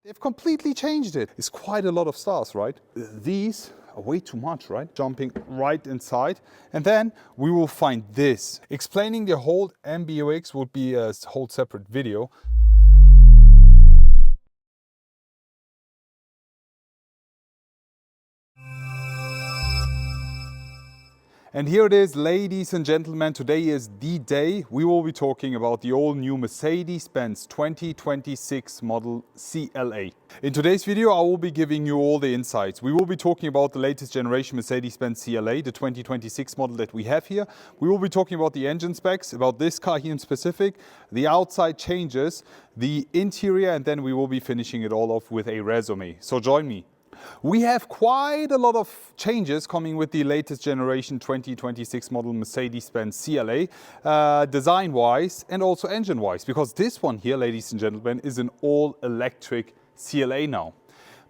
They've completely changed it. It's quite a lot of stars, right? These are way too much, right? Jumping right inside. And then we will find this. Explaining the whole MBUX would be a whole separate video. And here it is, ladies and gentlemen, today is the day we will be talking about the all-new Mercedes-Benz 2026 model CLA. In today's video, I will be giving you all the insights. We will be talking about the latest generation Mercedes-Benz CLA, the 2026 model that we have here. We will be talking about the engine specs, about this car here in specific, the outside changes, the interior, and then we will be finishing it all off with a resume. So join me. We have quite a lot of changes coming with the latest generation 2026 model Mercedes-Benz CLA, design-wise and also engine-wise, because this one here, ladies and gentlemen, is an all-electric CLA now.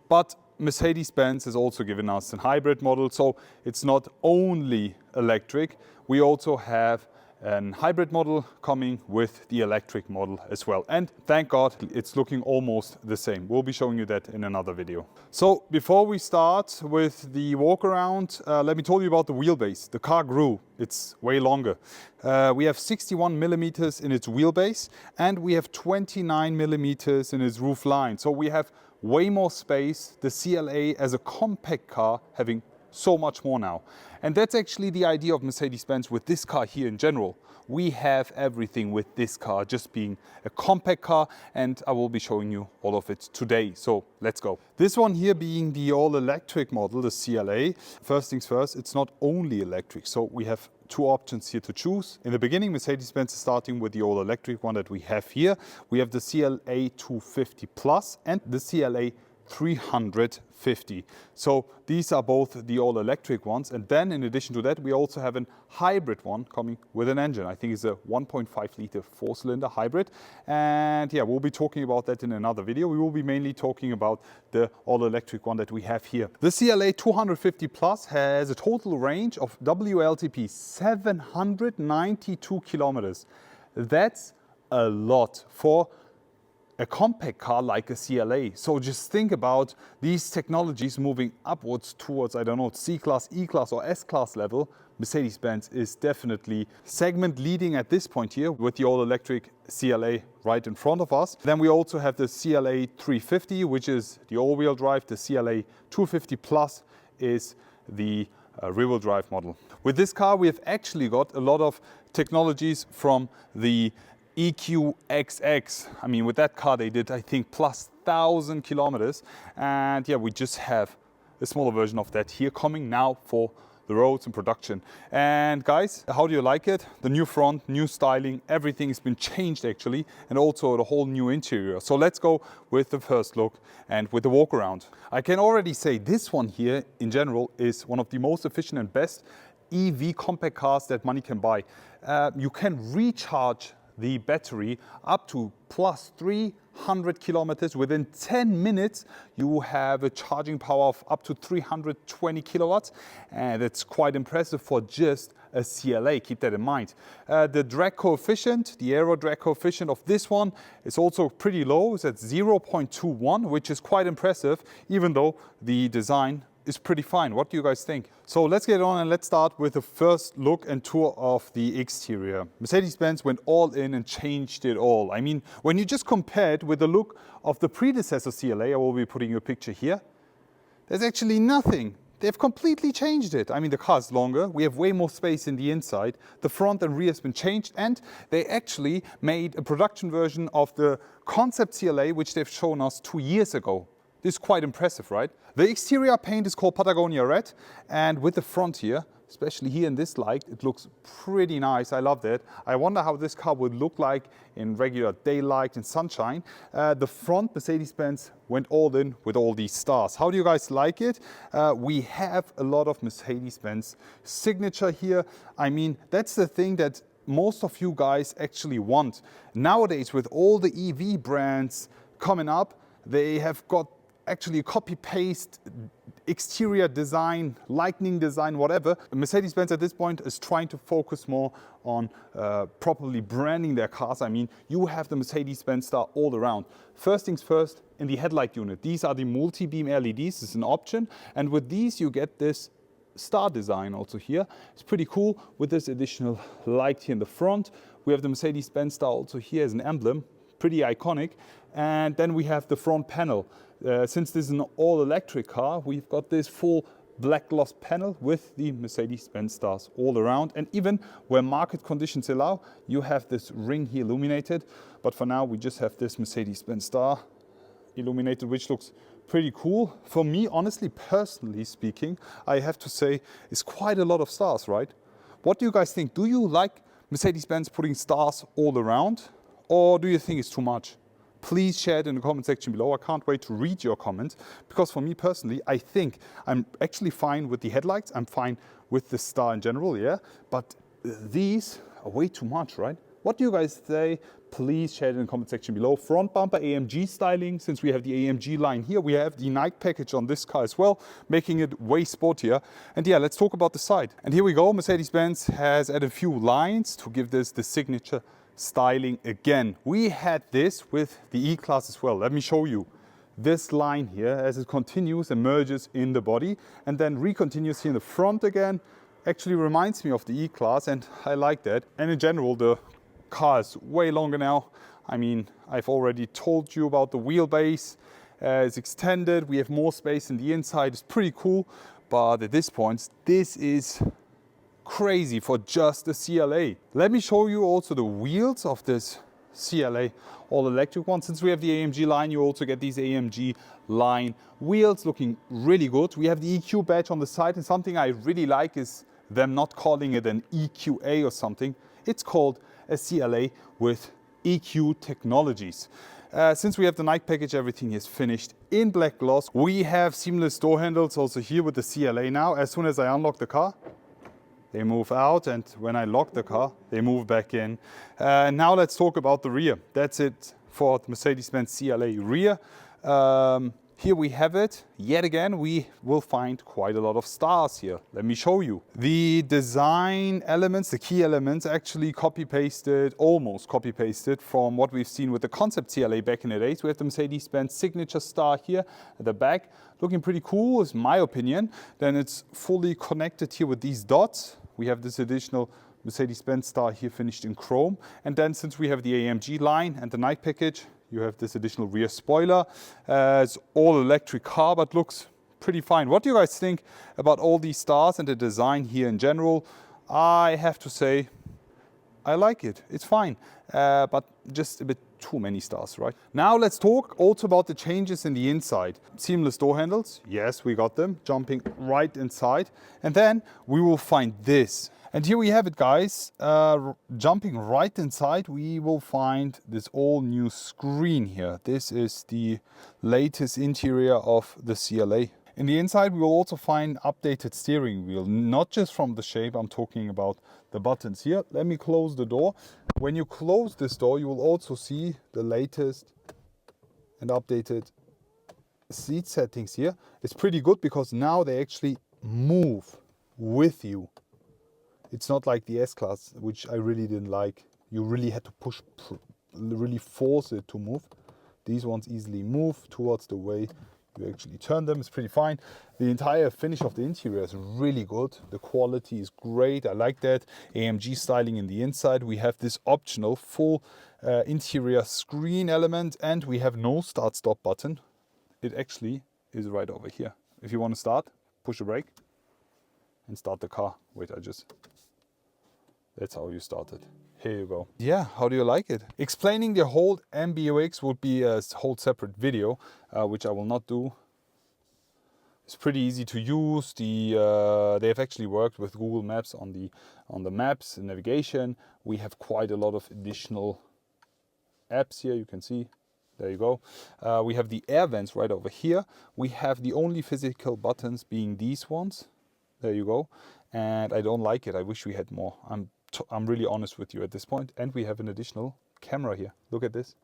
But Mercedes-Benz has also given us a hybrid model, so it's not only electric, we also have a hybrid model coming with the electric model as well. And thank God it's looking almost the same. We'll be showing you that in another video. So before we start with the walk around, let me tell you about the wheelbase. The car grew, it's way longer. We have 61 millimeters in its wheelbase and we have 29 millimeters in its roof line. So we have way more space. The CLA as a compact car having so much more now. And that's actually the idea of Mercedes-Benz with this car here in general. We have everything with this car just being a compact car, and I will be showing you all of it today. So let's go. This one here being the all-electric model, the CLA. First things first, it's not only electric. So we have two options here to choose. In the beginning, Mercedes-Benz is starting with the all-electric one that we have here. We have the CLA 250 Plus and the CLA 350. So these are both the all-electric ones, and then in addition to that we also have a hybrid one coming with an engine. I think it's a 1.5 liter 4-cylinder hybrid, and yeah, we'll be talking about that in another video. We will be mainly talking about the all-electric one that we have here. The CLA 250 Plus has a total range of WLTP 792 kilometers. That's a lot for a compact car like a CLA. So just think about these technologies moving upwards towards, I don't know, C-Class, E-Class or S-Class level. Mercedes-Benz is definitely segment leading at this point here with the all-electric CLA right in front of us. Then we also have the CLA 350, which is the all-wheel drive. The CLA 250 Plus is the rear-wheel drive model. With this car, we have actually got a lot of technologies from the EQXX. I mean, with that car they did, I think, plus 1,000 kilometers. And yeah, we just have a smaller version of that here coming now for the roads and production. And guys, how do you like it? The new front, new styling, everything has been changed actually, and also the whole new interior. So let's go with the first look and with the walk around. I can already say this one here in general is one of the most efficient and best EV compact cars that money can buy. You can recharge the battery up to plus 300 kilometers. Within 10 minutes, you have a charging power of up to 320 kilowatts. And that's quite impressive for just a CLA, keep that in mind. The drag coefficient, the aero drag coefficient of this one is also pretty low. It's at 0.21, which is quite impressive, even though the design is pretty fine. What do you guys think? So let's get on and let's start with the first look and tour of the exterior. Mercedes-Benz went all in and changed it all. I mean, when you just compare it with the look of the predecessor CLA, I will be putting you a picture here, there's actually nothing. They've completely changed it. I mean, the car is longer, we have way more space in the inside, the front and rear has been changed, and they actually made a production version of the concept CLA, which they've shown us 2 years ago. This is quite impressive, right? The exterior paint is called Patagonia Red, and with the front here, especially here in this light, it looks pretty nice. I love that. I wonder how this car would look like in regular daylight and sunshine. The front, Mercedes-Benz went all in with all these stars. How do you guys like it? We have a lot of Mercedes-Benz signature here. I mean, that's the thing that most of you guys actually want. Nowadays, with all the EV brands coming up, they have got actually a copy-paste exterior design, lightning design, whatever. Mercedes-Benz at this point is trying to focus more on properly branding their cars. I mean, you have the Mercedes-Benz star all around. First things first, in the headlight unit. These are the multi-beam LEDs, it's an option. And with these you get this star design also here. It's pretty cool with this additional light here in the front. We have the Mercedes-Benz star also here as an emblem, pretty iconic. And then we have the front panel. Since this is an all-electric car, we've got this full black gloss panel with the Mercedes-Benz stars all around. And even where market conditions allow, you have this ring here illuminated. But for now, we just have this Mercedes-Benz star illuminated, which looks pretty cool. For me, honestly, personally speaking, I have to say, it's quite a lot of stars, right? What do you guys think? Do you like Mercedes-Benz putting stars all around? Or do you think it's too much? Please share it in the comment section below. I can't wait to read your comments, because for me personally, I think I'm actually fine with the headlights. I'm fine with the star in general, yeah? But these are way too much, right? What do you guys say? Please share it in the comment section below. Front bumper AMG styling. Since we have the AMG line here, we have the Nike package on this car as well, making it way sportier. And yeah, let's talk about the side. And here we go. Mercedes-Benz has added a few lines to give this the signature styling again. We had this with the E-Class as well. Let me show you. This line here, as it continues, emerges in the body and then recontinues here in the front again. Actually reminds me of the E-Class, and I like that. And in general, the car is way longer now. I mean, I've already told you about the wheelbase. It's extended. We have more space in the inside. It's pretty cool. But at this point, this is crazy for just the CLA. Let me show you also the wheels of this CLA all-electric one. Since we have the AMG line, you also get these AMG line wheels, looking really good. We have the EQ badge on the side, and something I really like is them not calling it an EQA or something. It's called a CLA with EQ technologies. Since we have the Nike package, everything is finished in black gloss. We have seamless door handles also here with the CLA now. As soon as I unlock the car, they move out, and when I lock the car, they move back in. Now let's talk about the rear. That's it for the Mercedes-Benz CLA rear. Here we have it. Yet again, we will find quite a lot of stars here. Let me show you. The design elements, the key elements, actually copy-pasted, almost copy-pasted from what we've seen with the concept CLA back in the days. We have the Mercedes-Benz signature star here at the back. Looking pretty cool, is my opinion. Then it's fully connected here with these dots. We have this additional Mercedes-Benz star here finished in chrome. And then since we have the AMG line and the Nike package, you have this additional rear spoiler. It's all electric car, but looks pretty fine. What do you guys think about all these stars and the design here in general? I have to say, I like it. It's fine, but just a bit too many stars, right? Now let's talk also about the changes in the inside. Seamless door handles, yes, we got them, jumping right inside. And then we will find this. And here we have it, guys. Jumping right inside, we will find this all new screen here. This is the latest interior of the CLA. In the inside, we will also find updated steering wheel, not just from the shape. I'm talking about the buttons here. Let me close the door. When you close this door, you will also see the latest and updated seat settings here. It's pretty good because now they actually move with you. It's not like the S-Class, which I really didn't like. You really had to push, really force it to move. These ones easily move towards the way you actually turn them. It's pretty fine. The entire finish of the interior is really good. The quality is great. I like that. AMG styling in the inside. We have this optional full interior screen element, and we have no start-stop button. It actually is right over here. If you want to start, push the brake and start the car. Wait, that's how you start it. Here you go. Yeah, how do you like it? Explaining the whole MBUX would be a whole separate video, which I will not do. It's pretty easy to use. They have actually worked with Google Maps on the maps and navigation. We have quite a lot of additional apps here. You can see. There you go. We have the air vents right over here. We have the only physical buttons being these ones. There you go. And I don't like it. I wish we had more. I'm really honest with you at this point. And we have an additional camera here. Look at this.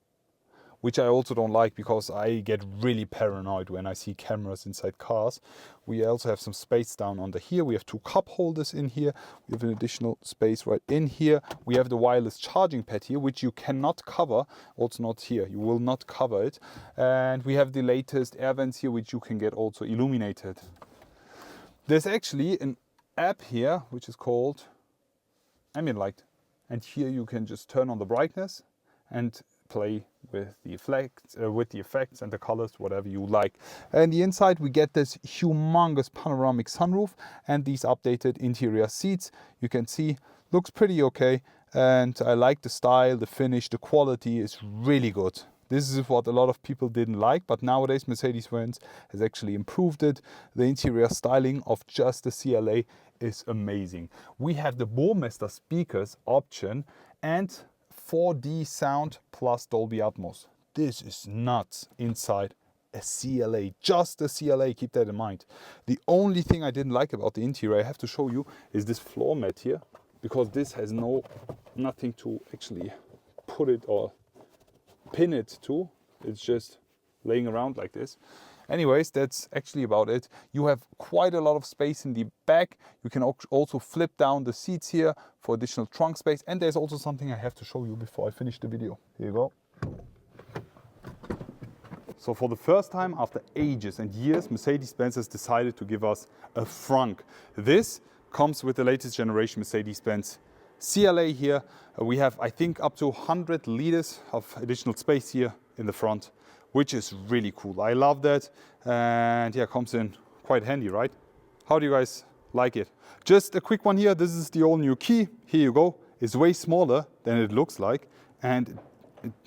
which I also don't like because I get really paranoid when I see cameras inside cars. We also have some space down under here. We have two cup holders in here. We have an additional space right in here. We have the wireless charging pad here, which you cannot cover, also not here. You will not cover it. And we have the latest air vents here, which you can get also illuminated. There's actually an app here, which is called ambient light. And here you can just turn on the brightness and play with the effects and the colors, whatever you like. And the inside we get this humongous panoramic sunroof and these updated interior seats. You can see looks pretty okay, and I like the style, the finish, the quality is really good. This is what a lot of people didn't like, but nowadays Mercedes-Benz has actually improved it. The interior styling of just the CLA is amazing. We have the Burmester speakers option and 4D sound plus Dolby Atmos. This is nuts inside a CLA, just a CLA, keep that in mind. The only thing I didn't like about the interior, I have to show you, is this floor mat here, because this has nothing to actually put it or pin it to. It's just laying around like this. Anyways, that's actually about it. You have quite a lot of space in the back. You can also flip down the seats here for additional trunk space. And there's also something I have to show you before I finish the video. Here you go. So for the first time after ages and years, Mercedes-Benz has decided to give us a frunk. This comes with the latest generation Mercedes-Benz CLA here. We have, I think, up to 100 liters of additional space here in the front, which is really cool. I love that. And yeah, comes in quite handy, right? How do you guys like it? Just a quick one here. This is the all new key. Here you go. It's way smaller than it looks like. And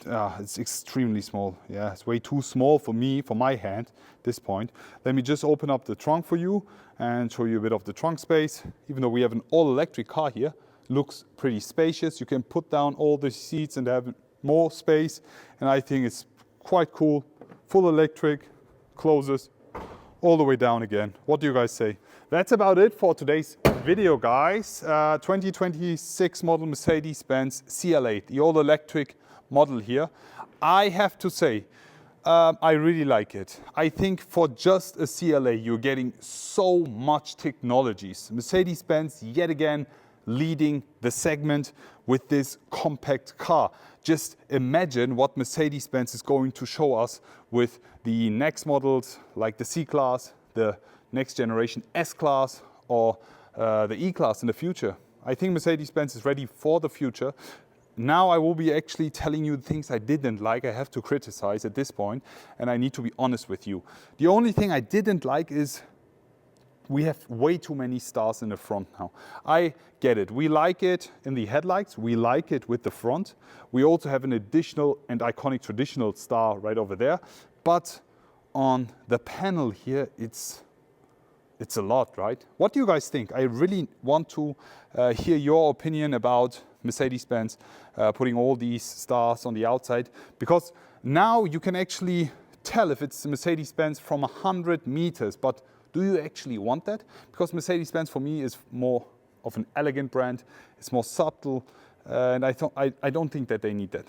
it's extremely small. Yeah, it's way too small for me, for my hand at this point. Let me just open up the trunk for you and show you a bit of the trunk space. Even though we have an all-electric car here, looks pretty spacious. You can put down all the seats and have more space. And I think it's quite cool. Full electric, closes all the way down again. What do you guys say? That's about it for today's video, guys. 2026 model Mercedes-Benz CLA, the all-electric model here. I have to say, I really like it. I think for just a CLA, you're getting so much technologies. Mercedes-Benz, yet again, leading the segment with this compact car. Just imagine what Mercedes-Benz is going to show us with the next models like the C-Class, the next generation S-Class, or the E-Class in the future. I think Mercedes-Benz is ready for the future. Now I will be actually telling you the things I didn't like. I have to criticize at this point, and I need to be honest with you. The only thing I didn't like is we have way too many stars in the front now. I get it. We like it in the headlights. We like it with the front. We also have an additional and iconic traditional star right over there. But on the panel here, it's a lot, right? What do you guys think? I really want to hear your opinion about Mercedes-Benz putting all these stars on the outside, because now you can actually tell if it's Mercedes-Benz from 100 meters, but do you actually want that? Because Mercedes-Benz for me is more of an elegant brand, it's more subtle, and I don't think that they need that.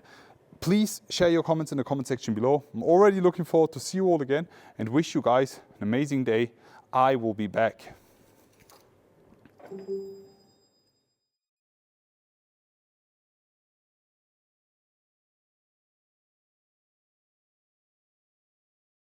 Please share your comments in the comment section below. I'm already looking forward to see you all again and wish you guys an amazing day. I will be back.